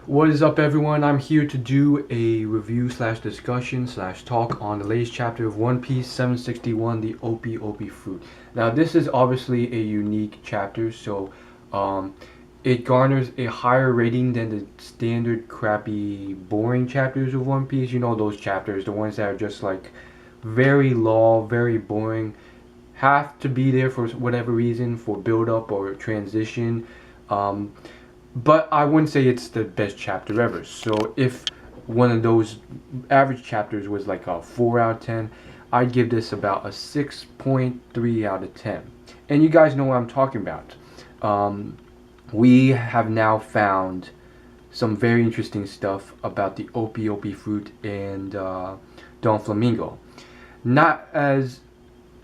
What is up, everyone? I'm here to do a review slash discussion slash talk on the latest chapter of One Piece 761, the Opie Opie Fruit. Now, this is obviously a unique chapter, so um, it garners a higher rating than the standard crappy, boring chapters of One Piece. You know those chapters, the ones that are just like very low, very boring, have to be there for whatever reason, for build up or transition. Um, but I wouldn't say it's the best chapter ever. So if one of those average chapters was like a 4 out of 10, I'd give this about a 6.3 out of 10. And you guys know what I'm talking about. Um, we have now found some very interesting stuff about the Opie Opie fruit and Don Flamingo. Not as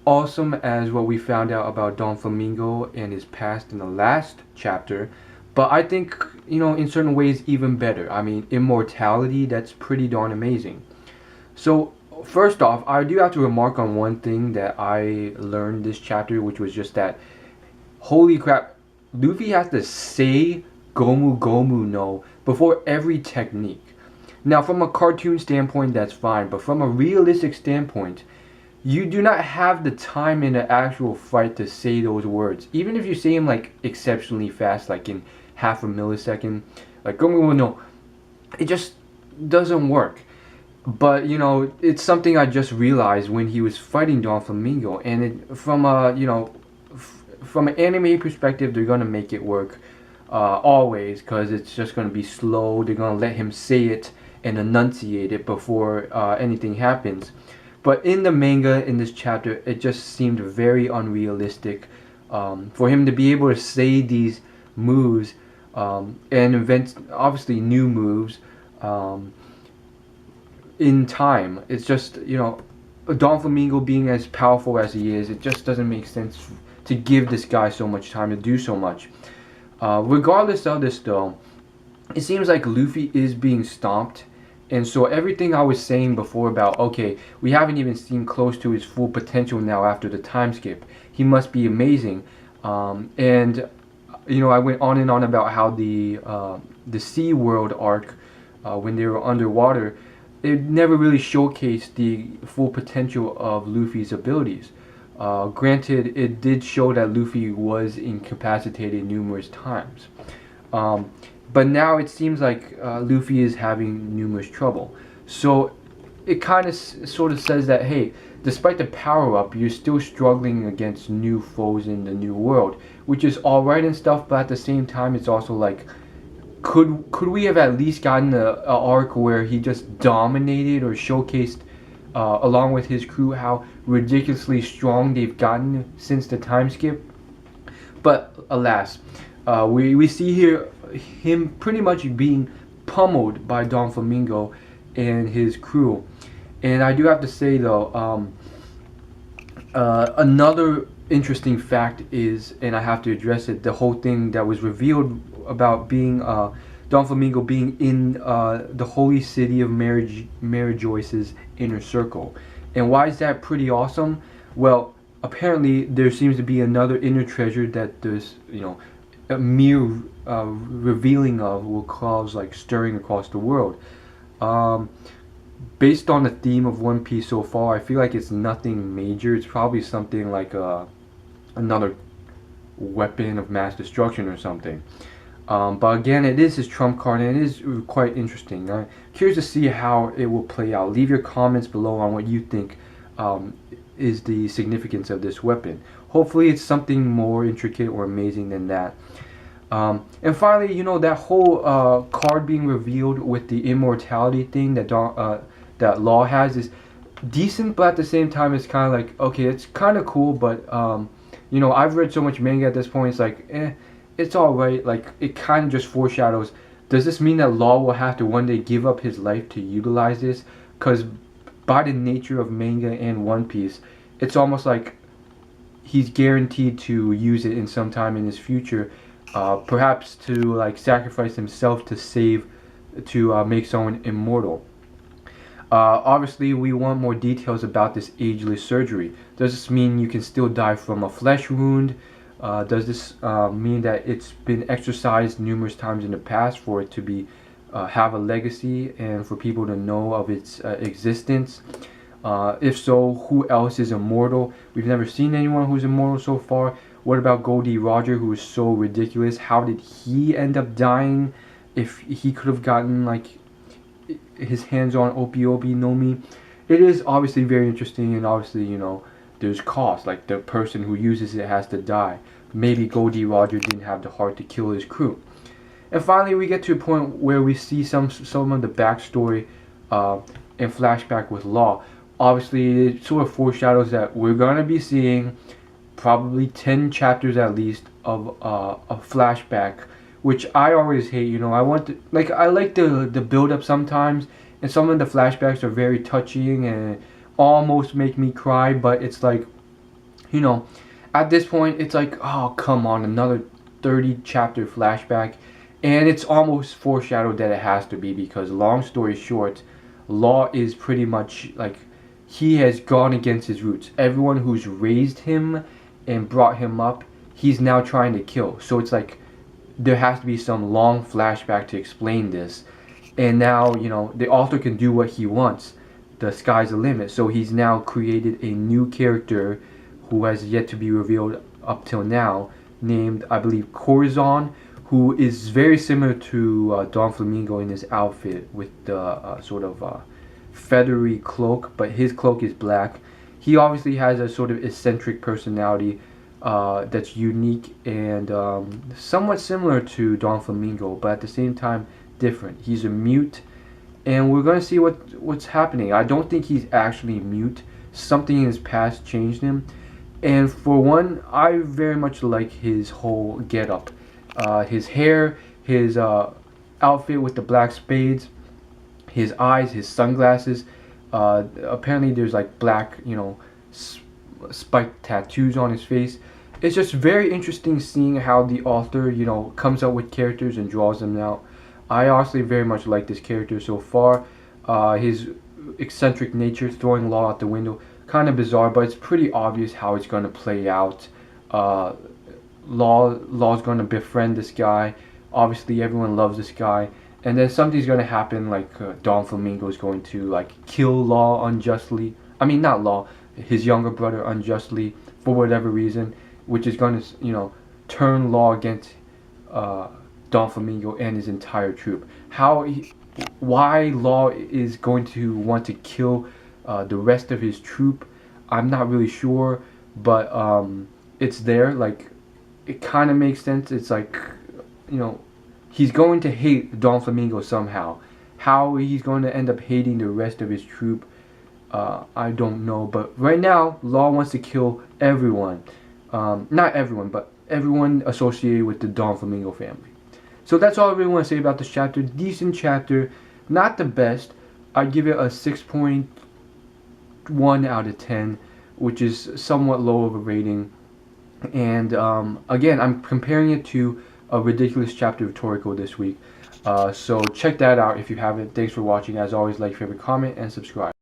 awesome as what we found out about Don Flamingo and his past in the last chapter, but I think, in certain ways, even better. I mean, immortality, that's pretty darn amazing. So, first off, I do have to remark on one thing that I learned this chapter, which was just that, holy crap, Luffy has to say Gomu Gomu no before every technique. Now, from a cartoon standpoint, that's fine, but from a realistic standpoint, you do not have the time in an actual fight to say those words. Even if you say them like exceptionally fast, like in half a millisecond, like Gomu no, it just doesn't work. But it's something I just realized when he was fighting Don Flamingo, and from a from an anime perspective, they're gonna make it work always, because it's just gonna be slow. They're gonna let him say it and enunciate it before anything happens. But in the manga, in this chapter, it just seemed very unrealistic for him to be able to say these moves and invent, obviously, new moves in time. It's just, Don Flamingo being as powerful as he is, it just doesn't make sense to give this guy so much time to do so much. Regardless of this, though, it seems like Luffy is being stomped. And so everything I was saying before about, okay, we haven't even seen close to his full potential now after the time skip. He must be amazing. And I went on and on about how the Sea World arc, when they were underwater, it never really showcased the full potential of Luffy's abilities. Granted, it did show that Luffy was incapacitated numerous times. But now it seems like Luffy is having numerous trouble. So it kind of sort of says that, hey, despite the power up, you're still struggling against new foes in the new world, which is alright and stuff, but at the same time, it's also like, could we have at least gotten a arc where he just dominated or showcased, along with his crew, how ridiculously strong they've gotten since the time skip? But alas, we see here him pretty much being pummeled by Don Flamingo and his crew. And I do have to say, though, another interesting fact is, and I have to address it, the whole thing that was revealed about being Don Flamingo being in the holy city of Joyce's inner circle. And why is that pretty awesome? Well, apparently there seems to be another inner treasure that there's, a mere revealing of will cause like stirring across the world. Based on the theme of One Piece so far, I feel like it's nothing major. It's probably something like another weapon of mass destruction or something. But again, it is his trump card, and it is quite interesting. I'm curious to see how it will play out. Leave your comments below on what you think is the significance of this weapon. Hopefully it's something more intricate or amazing than that. And finally, that whole card being revealed with the immortality thing that that Law has is decent, but at the same time, it's kind of like, okay, it's kind of cool, but I've read so much manga at this point, it's like, it's alright. Like, it kind of just foreshadows, does this mean that Law will have to one day give up his life to utilize this? Because by the nature of manga and One Piece, it's almost like he's guaranteed to use it in some time in his future, perhaps to like sacrifice himself to make someone immortal. Obviously, we want more details about this ageless surgery. Does this mean you can still die from a flesh wound? Does this mean that it's been exercised numerous times in the past for it to be have a legacy and for people to know of its existence? If so, who else is immortal? We've never seen anyone who's immortal so far. What about Goldie Roger, who is so ridiculous? How did he end up dying? If he could have gotten like his hands on Opie Opie no Mi. It is obviously very interesting, and obviously, you know, there's cost. Like, the person who uses it has to die. Maybe Goldie Roger didn't have the heart to kill his crew. And finally, we get to a point where we see some of the backstory in flashback with Law. Obviously, it sort of foreshadows that we're gonna be seeing probably 10 chapters at least of a flashback, which I always hate. You know, I want to, like, I like the build up sometimes, and some of the flashbacks are very touching and almost make me cry, but it's like, you know, at this point it's like, oh come on, another 30 chapter flashback. And it's almost foreshadowed that it has to be, because long story short, Law is pretty much like, he has gone against his roots. Everyone who's raised him and brought him up, he's now trying to kill. So it's like there has to be some long flashback to explain this. And now, you know, the author can do what he wants. The sky's the limit. So he's now created a new character who has yet to be revealed up till now, named, I believe, Corazon, who is very similar to Don Flamingo in his outfit with the sort of feathery cloak, but his cloak is black. He obviously has a sort of eccentric personality that's unique and somewhat similar to Don Flamingo, but at the same time different. He's a mute, and we're going to see what's happening. I don't think he's actually mute. Something in his past changed him. And for one, I very much like his whole getup. His hair, his outfit with the black spades, his eyes, his sunglasses. Apparently there's like black, you know, spiked tattoos on his face. It's just very interesting seeing how the author, you know, comes up with characters and draws them out. I honestly very much like this character so far. His eccentric nature, throwing Law out the window, kind of bizarre, but it's pretty obvious how it's going to play out. Law's going to befriend this guy. Obviously, everyone loves this guy, and then something's going to happen. Like Don Flamingo is going to like kill Law unjustly. I mean, not Law, his younger brother unjustly for whatever reason, which is going to, you know, turn Law against Don Flamingo and his entire troop. Why Law is going to want to kill the rest of his troop, I'm not really sure, but it's there. Like, it kind of makes sense. It's like, you know, he's going to hate Don Flamingo somehow. How he's going to end up hating the rest of his troop, I don't know. But right now, Law wants to kill everyone. Not everyone, but everyone associated with the Don Flamingo family. So that's all I really want to say about this chapter. Decent chapter, not the best. I'd give it a 6.1 out of 10, which is somewhat low of a rating. And again, I'm comparing it to a ridiculous chapter of Toriko this week. So check that out if you haven't. Thanks for watching. As always, like, favorite, comment, and subscribe.